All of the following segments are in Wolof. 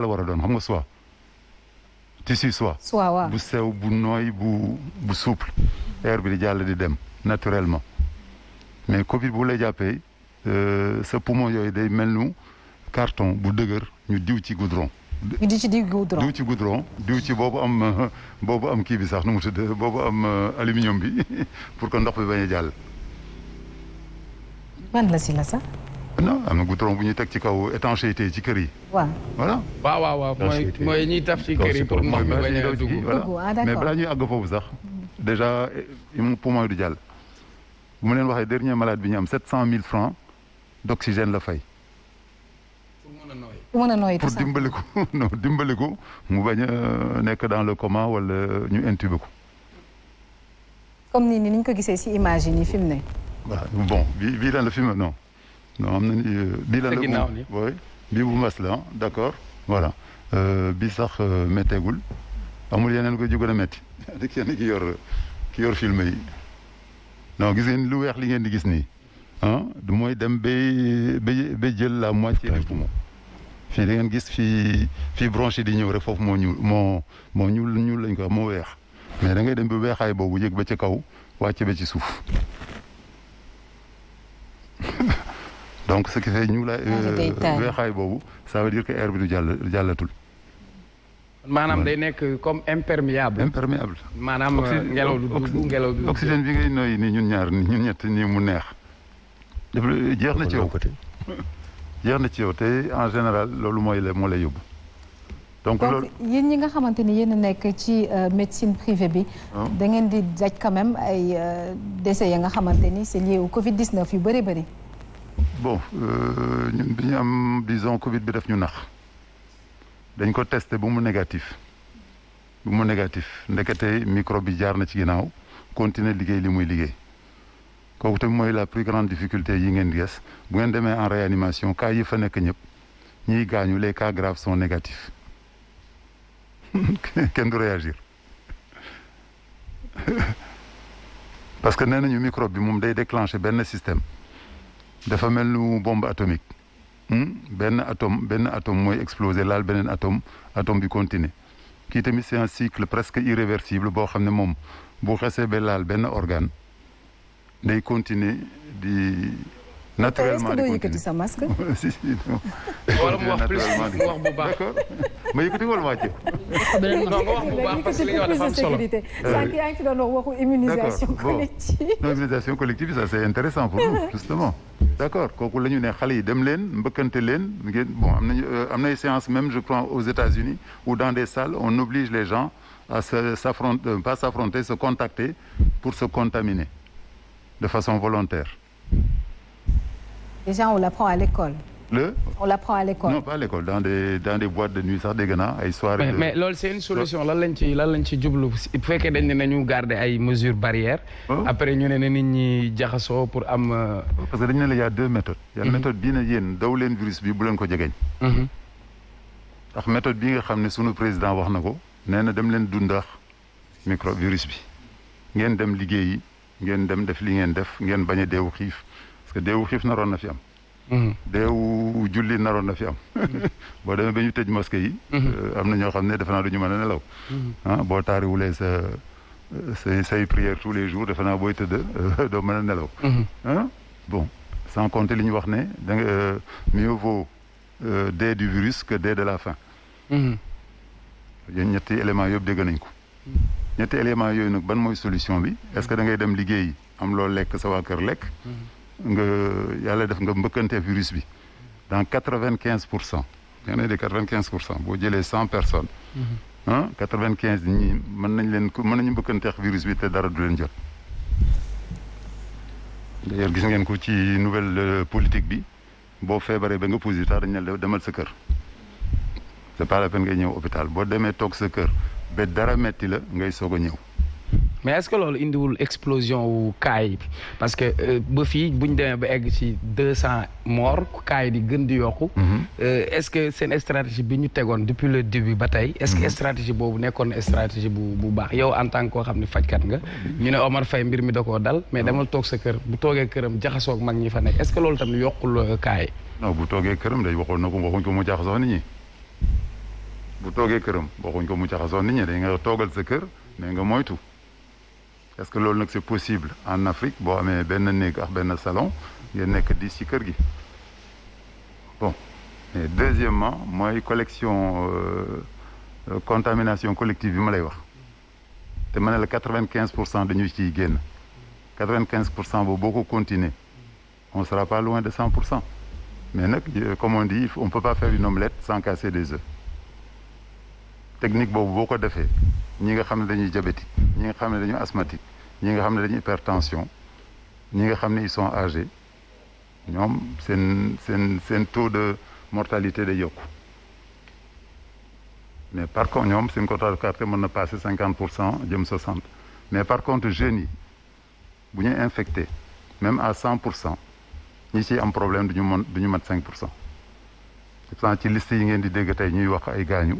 la war a doon xam nga soie tissu soie waaw bu sew bu nooy bu souple air bi di jàll di dem naturellement mais Covid bu lay jàppee sa poumon yooyu day mel nu carton bu dëgër ñu diw ci goudron. ñu di ci diw goudron diw ci goudron diw ci boobu am kii bi sax nu mu tudd boobu am aluminium bi pour que ndox bi bañ a jàll. ban la si la sax. non am na goudron bu ñuy teg ci kaw étanchéité ci kër yi. waaw voilà. waaw mooy ñuy taf ci kër yi pour ndox mi bañ a dugg. voilà mais balaa ñuy àgg foofu sax déjà poumon yi du jàll. bu mu leen waxee dernier malade bi ñu am 700 000 francs d'oxygène la fay. pour mën a nooyi pour dimbali ko non dimbali ko mu bañ a nekk dans le coma wala ñu intubé ko. comme ni ñu ko gisee ci image yi nii fi mu ne. waaw bon bii lan la fi mu non am na ni bii lan la oui bii bu mas la d'accord voilà bii sax métteegul amul yeneen ko jógoon a métti di kenn ki yor film yi non gis ngeen lu weex li ngeen di gis nii mooy dem ba jël la moitié du poumon fii da ngeen gis fii bronche di ñëw rek foofu moo ñuul lañ ko wax moo weex mais da ngay dem ba weexaay boobu yëg ba ci kaw wàcc ba ci suuf donc ce qui fait weexaay boobu ça veut dire que air bi du jàllatul. maanaam day nekk comme imperméable. maanaam ngelaw du dugg ngelaw du. oxygène bi ngay noyyi nii ñun ñett nii mu neex. jeex na ci yow jeex na ci yow te en général loolu moo lay yóbbu. donc yéen ñi nga xamante ni yéen a nekk ci médecine privée bi. da ngeen di daj quand même ay décès ya nga xamante ni c'est lié au Covid 19 yu bëri bëri. bon ñun bi ñu am disons Covid bi def ñu nax dañ ko testé bu mu négatif ndekete microbe bi jaar na ci ginnaaw continuer liggéey li muy liggéey. kooku tamit mooy la plus grande difficulté yi ngeen gis bu ngeen demee en réanimation cas yi fa nekk ñëpp ñiy gaañu les cas graves sont négatifs kenn du réagir parce que nee nañu microbe bi moom day déclencher benn système dafa mel nu bombe atomique benn atome mooy exploser laal beneen atome bi continuer kii tamit c'est un cycle presque irréversible boo xam ne moom bu xesee ba laal benn organe day continuer di naturellement di yëkkati sa masque. si wala mu wax plus mu wax bu baax. d'accord ma yëkkati wala ma wàcce. non nga wax bu baax parce que li nga wax dafa am solo. sànq yaa ngi fi doon wax waxu immunisation collective. non immunisation collective ça c'est intéressant pour nous justement. d'accord kooku la ñu ne xale yi dem leen mbëkkante leen ngeen bon am nay séances même je crois aux États-Unis où dans des salles on oblige les gens à se contacter pour se contaminer de façon volontaire. Déjà on l'apprend à l'école. On l'apprend à l'école. Non pas à l'école dans des boîtes de nuit sax dégg naa ay soirées. mais loolu c'est une solution lan lañ ci jublu bu fekkee dañ ne nañu garder ay mesures barrières. après ñu ne nit ñi jaxasoo pour am. parce que dañu ne la y a deux méthodes. y a méthode bii ne yéen daw leen virus bi bu leen ko jegeñ. ndax méthode bii nga xam ne sunu président wax na ko nee na dem leen dundax virus bi ngeen dem liggéeyi ngeen dem def li ngeen def ngeen bañ a deewu xiif parce que deewu xiif naroon na fi am. deewu julli naroon na fi am. boo demee ba ñu tëj mosquée yi. am na ñoo xam ne defe naa du ñu mën a nelaw. boo taariwulee say prière tous les jours defe naa booy tëdd doo mën a nelaw. bon sans compter li ñu wax ne da nga mieux vaut dee du virus que dee de la faim. yéen ñetti éléments yëpp dégg nañ ko. ñetti éléments yooyu nag ban mooy solution bi est-ce que da ngay dem liggéey am loo lekk sa waa kër lekk. nga yàlla def nga mbëkkante virus bi dans 95%. da ngay de 95% boo jëlee 100 personnes. 95 ñii mën nañu mbëkkanteex virus bi te dara du leen jot. d'ailleurs gis ngeen ko ci nouvelle politique bi boo feebaree ba nga positif dañ ne demal sa kër. c'est pas la peine ngay ñëw hôpital boo demee toog sa kër ba dara metti la ngay soog a ñëw. mais est-ce que loolu indiwul explosion wu cas yi parce que ba fii bu ñu demee ba egg ci 200 morts cas yi di gën di yokku. est-ce que seen stratégie bi ñu tegoon depuis le début ba tey. est-ce que stratégie boobu nekkoon na stratégie bu baax yow en tant que koo xam ne fajkat nga. ñu ne Omar Faye mbir mi da koo dal mais demal toog sa kër bu toogee këram jaxasoo ak mag ñi fa nekk est-ce que loolu tamit yokkul cas yi. non bu toogee këram day waxuñ ko mu jaxasoo nit ñi. bu toogee këram waxuñ ko mu jaxasoo nit ñi dañ nga toogal sa kër mais nga moytu est-ce que loolu nag c'est possible en Afrique boo amee benn néeg ak benn salon ngeen nekk 10 ci kër gi bon mais deuxièmement mooy collection contamination collective bi ma lay wax te ma ne la 95% dañuy ciy génn 95% boobu boo ko continuer on sera pas loin de 100%. Mais nag comme on dit on peut pas faire une omelette sans casser des œufs technique boobu boo ko defee ñi nga xam ne dañuy diabétique ñi nga xam ne dañuy asthmatique ñi nga xam ne dañuy hypertension ñi nga xam ne ils sont âgés ñoom seen taux de mortalité day yokku mais par contre ñoom seen quota de carte mën na passer 50% jëm 60 mais par contre jeunes yi bu ñu infecté même à 100%. ñi ci am problème du ñu mat 5%. ci liste yi ngeen di dégg tey ñuy wax ay gaañu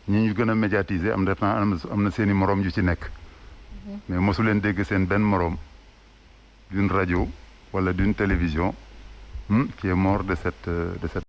ñi ñu gën a médiatiser am na seen i moroom yu ci nekk. mais mosu leen dégg seen benn moroom d'une radio wala d'une télévision qui est mort de cette